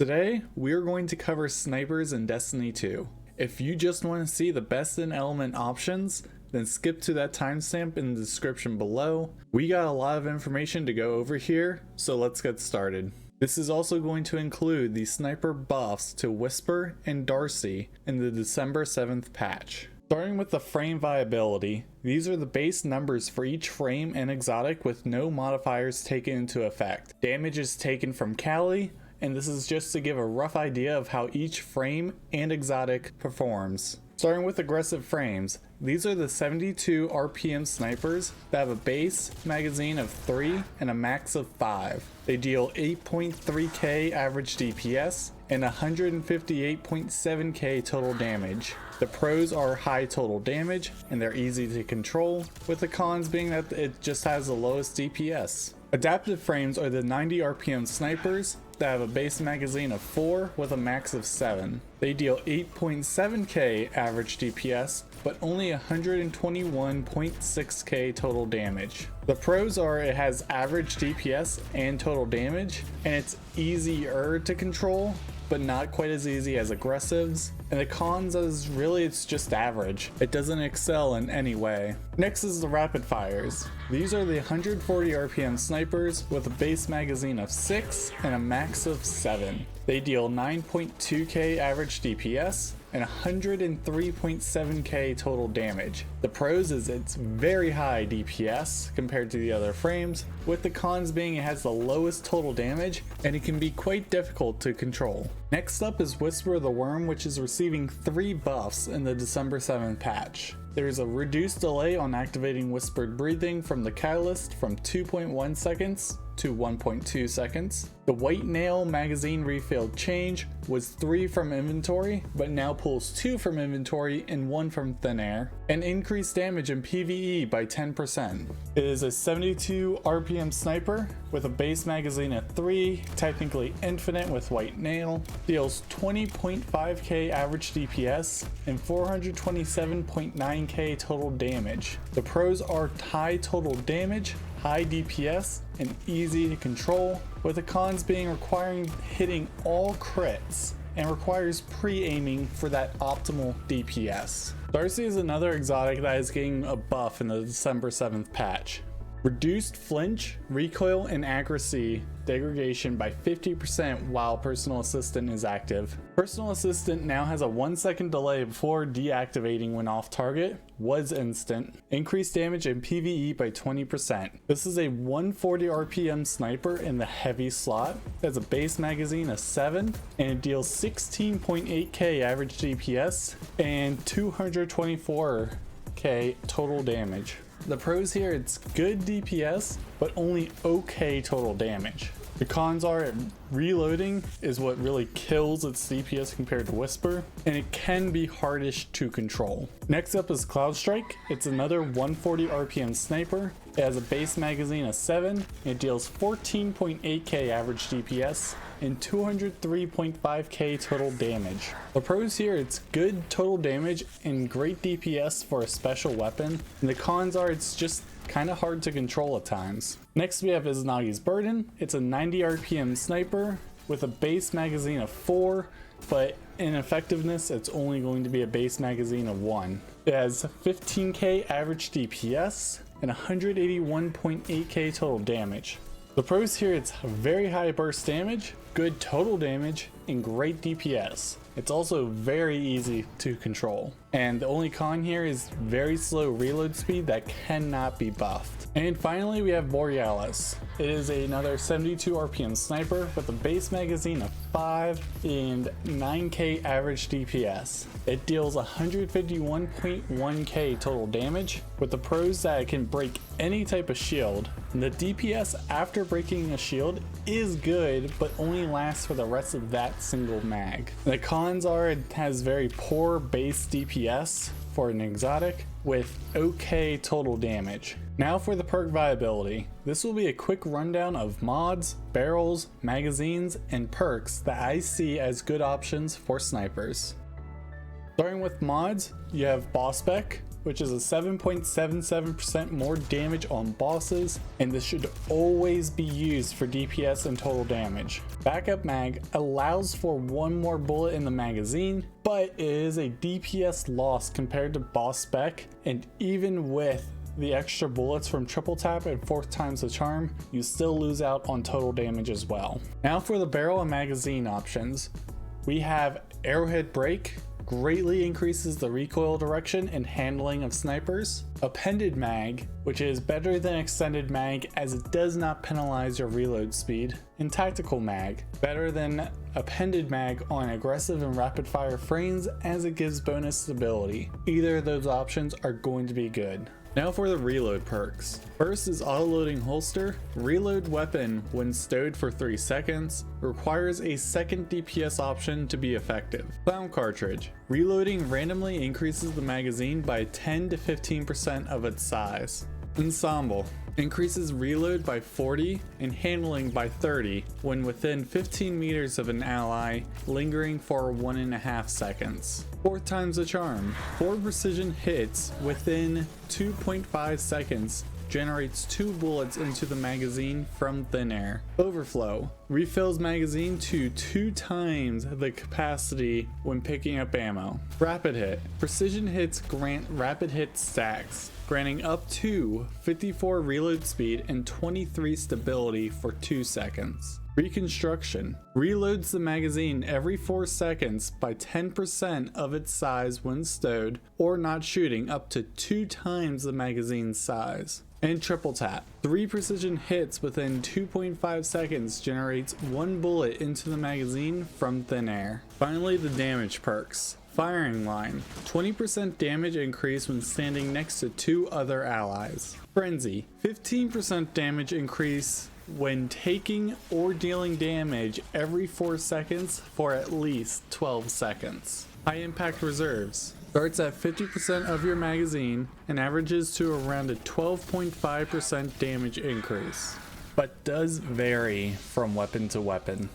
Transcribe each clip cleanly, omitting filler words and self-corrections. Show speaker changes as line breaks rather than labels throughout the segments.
Today, we're going to cover snipers in Destiny 2. If you just want to see the best in element options, then skip to that timestamp in the description below. We got a lot of information to go over here, so let's get started. This is also going to include the sniper buffs to Whisper and DARCI in the December 7th patch. Starting with the frame viability, these are the base numbers for each frame and exotic with no modifiers taken into effect. Damage is taken from Kali, and this is just to give a rough idea of how each frame and exotic performs. Starting with aggressive frames, these are the 72 RPM snipers that have a base magazine of 3 and a max of 5. They deal 8.3k average DPS and 158.7k total damage. The pros are high total damage and they're easy to control, with the cons being that it just has the lowest DPS. Adaptive frames are the 90 RPM snipers that have a base magazine of 4 with a max of 7. They deal 8.7k average DPS, but only 121.6k total damage. The pros are it has average DPS and total damage, and it's easier to control, but not quite as easy as aggressives. And the cons is really it's just average. It doesn't excel in any way. Next is the rapid fires. These are the 140 RPM snipers with a base magazine of 6 and a max of 7. They deal 9.2k average DPS and 103.7k total damage. The pros is it's very high DPS compared to the other frames, with the cons being it has the lowest total damage and it can be quite difficult to control. Next up is Whisper the Worm, which is receiving 3 buffs in the December 7th patch. There is a reduced delay on activating Whispered Breathing from the Catalyst from 2.1 seconds to 1.2 seconds. The White Nail magazine refill change was 3 from inventory, but now pulls 2 from inventory and 1 from thin air, and increased damage in PvE by 10%. It is a 72 RPM sniper with a base magazine of 3, technically infinite with White Nail, deals 20.5k average DPS and 427.9k total damage. The pros are high total damage, high DPS, and easy to control, with the cons being requiring hitting all crits and requires pre-aiming for that optimal DPS. DARCI is another exotic that is getting a buff in the December 7th patch. Reduced flinch, recoil, and accuracy degradation by 50% while Personal Assistant is active. Personal Assistant now has a 1-second delay before deactivating when off target, was instant. Increased damage in PvE by 20%. This is a 140 RPM sniper in the heavy slot. It has a base magazine of 7 and it deals 16.8k average DPS and 224k total damage. The pros here, it's good DPS, but only okay total damage. The cons are reloading is what really kills its DPS compared to Whisper, and it can be hardish to control. Next up is Cloudstrike. It's another 140 RPM sniper. It has a base magazine of 7. It deals 14.8k average DPS and 203.5k total damage. The pros here, it's good total damage and great DPS for a special weapon, and the cons are it's just kind of hard to control at times. Next we have Izanagi's Burden. It's a 90 RPM sniper with a base magazine of 4, but in effectiveness it's only going to be a base magazine of 1. It has 15k average DPS and 181.8k total damage. The pros here, it's very high burst damage, good total damage, and great DPS. It's also very easy to control. And the only con here is very slow reload speed that cannot be buffed. And finally we have Borealis. It is another 72 RPM sniper with a base magazine of 5 and 9k average DPS. It deals 151.1k total damage, with the pros that it can break any type of shield. And the DPS after breaking a shield is good, but only lasts for the rest of that single mag. The cons are it has very poor base DPS for an exotic with okay total damage. Now for the perk viability. This will be a quick rundown of mods, barrels, magazines, and perks that I see as good options for snipers. Starting with mods, you have Boss Spec, which is a 7.77% more damage on bosses, and this should always be used for DPS and total damage. Backup mag allows for one more bullet in the magazine, but it is a DPS loss compared to boss spec, and even with the extra bullets from triple tap and 4th times the charm, you still lose out on total damage as well. Now for the barrel and magazine options. We have Arrowhead Break, greatly increases the recoil direction and handling of snipers. Appended Mag, which is better than Extended Mag as it does not penalize your reload speed. And Tactical Mag, better than Appended Mag on aggressive and rapid fire frames as it gives bonus stability. Either of those options are going to be good. Now for the reload perks. First is auto-loading holster. Reload weapon when stowed for 3 seconds. Requires a second DPS option to be effective. Clown cartridge. Reloading randomly increases the magazine by 10 to 15% of its size. Ensemble. Increases reload by 40 and handling by 30 when within 15 meters of an ally, lingering for 1.5 seconds. 4th times the charm. 4 precision hits within 2.5 seconds generates 2 bullets into the magazine from thin air. Overflow. Refills magazine to 2 times the capacity when picking up ammo. Rapid hit. Precision hits grant rapid hit stacks, granting up to 54 reload speed and 23 stability for 2 seconds. Reconstruction. Reloads the magazine every 4 seconds by 10% of its size when stowed or not shooting up to 2 times the magazine's size. And triple tap. 3 precision hits within 2.5 seconds generates 1 bullet into the magazine from thin air. Finally, the damage perks. Firing line. 20% damage increase when standing next to 2 other allies. Frenzy. 15% damage increase when taking or dealing damage every 4 seconds for at least 12 seconds. High impact reserves. Starts at 50% of your magazine and averages to around a 12.5% damage increase, but does vary from weapon to weapon.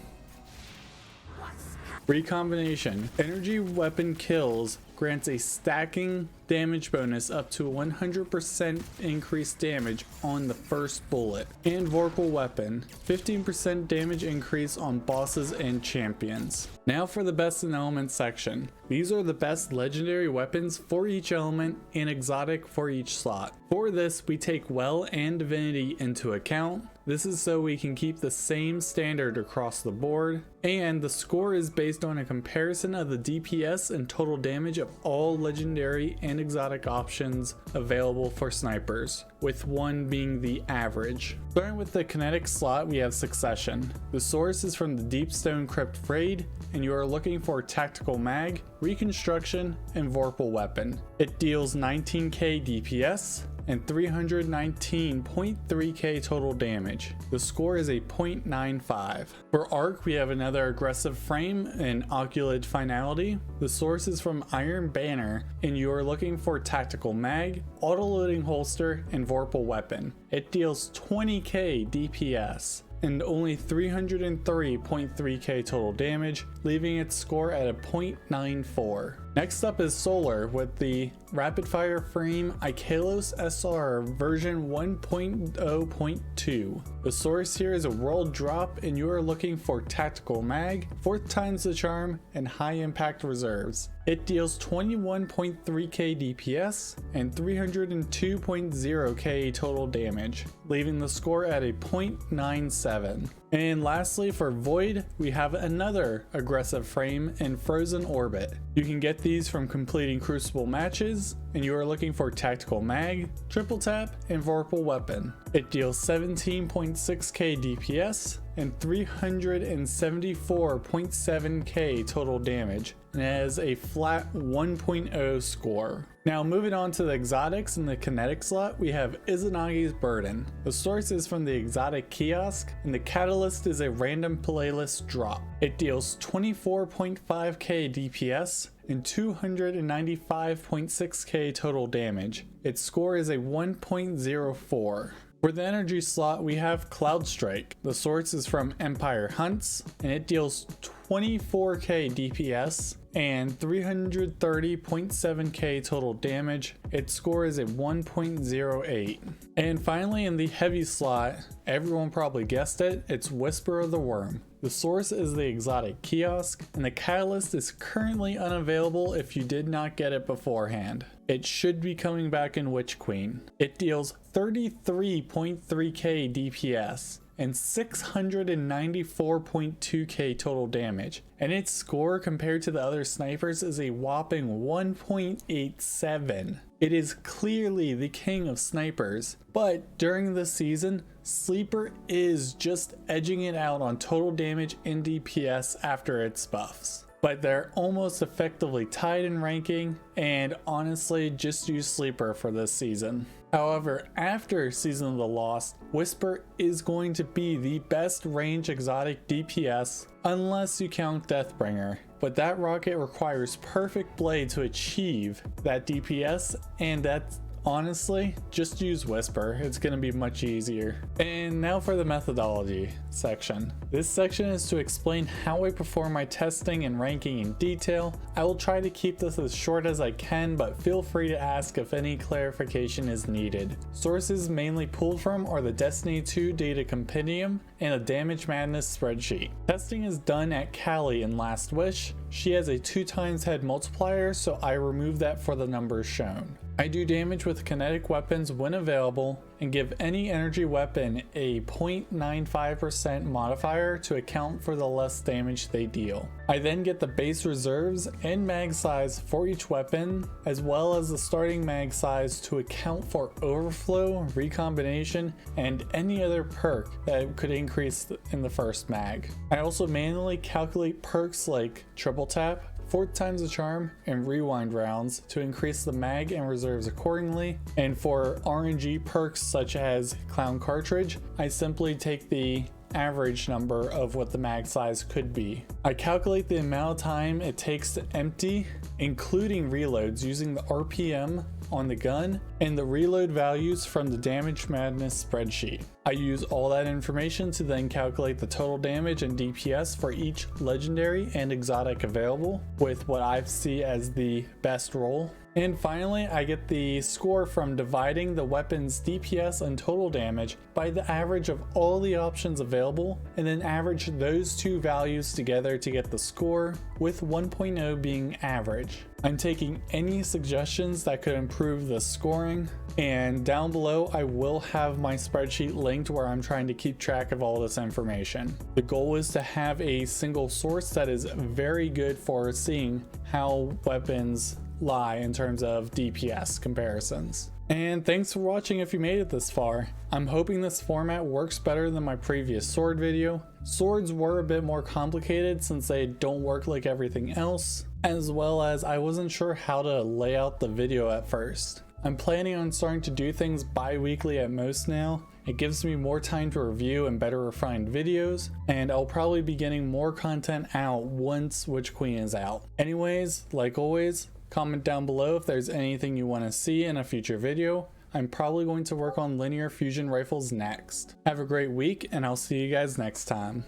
Recombination. Energy weapon kills grants a stacking damage bonus up to 100% increased damage on the first bullet. And Vorpal weapon. 15% damage increase on bosses and champions. Now for the best in element section. These are the best legendary weapons for each element and exotic for each slot. For this, we take Well and Divinity into account. This is so we can keep the same standard across the board, and the score is based on a comparison of the DPS and total damage of all legendary and exotic options available for snipers, with one being the average. Starting with the Kinetic slot, we have Succession. The source is from the Deepstone Crypt Raid, and you are looking for Tactical Mag, Reconstruction, and Vorpal weapon. It deals 19k DPS and 319.3k total damage. The score is a 0.95. For Arc, we have another aggressive frame and Oculid Finality. The source is from Iron Banner, and you are looking for Tactical Mag, Auto-Loading Holster, and Vorpal weapon. It deals 20k DPS and only 303.3k total damage, leaving its score at a 0.94. Next up is Solar with the Rapid Fire Frame Ikelos SR version 1.0.2. The source here is a world drop, and you are looking for Tactical Mag, 4th times the charm, and high impact reserves. It deals 21.3k DPS and 302.0k total damage, leaving the score at a 0.97. And lastly, for Void, we have another aggressive frame in Frozen Orbit. You can get these from completing Crucible matches, and you are looking for Tactical Mag, Triple Tap, and Vorpal weapon. It deals 17.6k DPS and 374.7k total damage, and has a flat 1.0 score. Now moving on to the exotics in the Kinetic slot, we have Izanagi's Burden. The source is from the exotic kiosk, and the catalyst is a random playlist drop. It deals 24.5k DPS and 295.6k total damage. Its score is a 1.04. For For the energy slot, we have Cloudstrike. The source is from Empire Hunts, and it deals 24k DPS and 330.7k total damage. Its score is a 1.08. And finally, in the heavy slot, everyone probably guessed it, it's Whisper of the Worm. The source is the exotic kiosk, and the catalyst is currently unavailable if you did not get it beforehand. It should be coming back in Witch Queen. It deals 33.3k DPS and 694.2k total damage, and its score compared to the other snipers is a whopping 1.87. It is clearly the king of snipers, but during the season, Sleeper is just edging it out on total damage and DPS after its buffs. But they're almost effectively tied in ranking, and honestly, just use Sleeper for this season. However, after Season of the Lost, Whisper is going to be the best range exotic DPS unless you count Deathbringer. But that rocket requires Perfect Blade to achieve that DPS, and that's honestly, just use Whisper. It's going to be much easier. And now for the methodology section. This section is to explain how I perform my testing and ranking in detail. I will try to keep this as short as I can, but feel free to ask if any clarification is needed. Sources mainly pulled from are the Destiny 2 data compendium and a Damage Madness spreadsheet. Testing is done at Callie in Last Wish. She has a 2x head multiplier, so I remove that for the numbers shown. I do damage with kinetic weapons when available and give any energy weapon a 0.95% modifier to account for the less damage they deal. I then get the base reserves and mag size for each weapon, as well as the starting mag size to account for overflow, recombination, and any other perk that could increase in the first mag. I also manually calculate perks like triple tap, 4 times the charm, and rewind rounds to increase the mag and reserves accordingly. And for RNG perks such as Clown Cartridge, I simply take the average number of what the mag size could be. I calculate the amount of time it takes to empty, including reloads, using the RPM on the gun and the reload values from the Damage Madness spreadsheet. I use all that information to then calculate the total damage and DPS for each legendary and exotic available with what I see as the best roll. And finally, I get the score from dividing the weapon's DPS and total damage by the average of all the options available, and then average those two values together to get the score, with 1.0 being average. I'm taking any suggestions that could improve the scoring, and down below I will have my spreadsheet linked where I'm trying to keep track of all this information. The goal is to have a single source that is very good for seeing how weapons lie in terms of DPS comparisons. And thanks for watching if you made it this far. I'm hoping this format works better than my previous sword video. Swords were a bit more complicated since they don't work like everything else, as well as I wasn't sure how to lay out the video at first. I'm planning on starting to do things bi-weekly at most now. It gives me more time to review and better refined videos, and I'll probably be getting more content out once Witch Queen is out. Anyways, like always, comment down below if there's anything you want to see in a future video. I'm probably going to work on linear fusion rifles next. Have a great week, and I'll see you guys next time.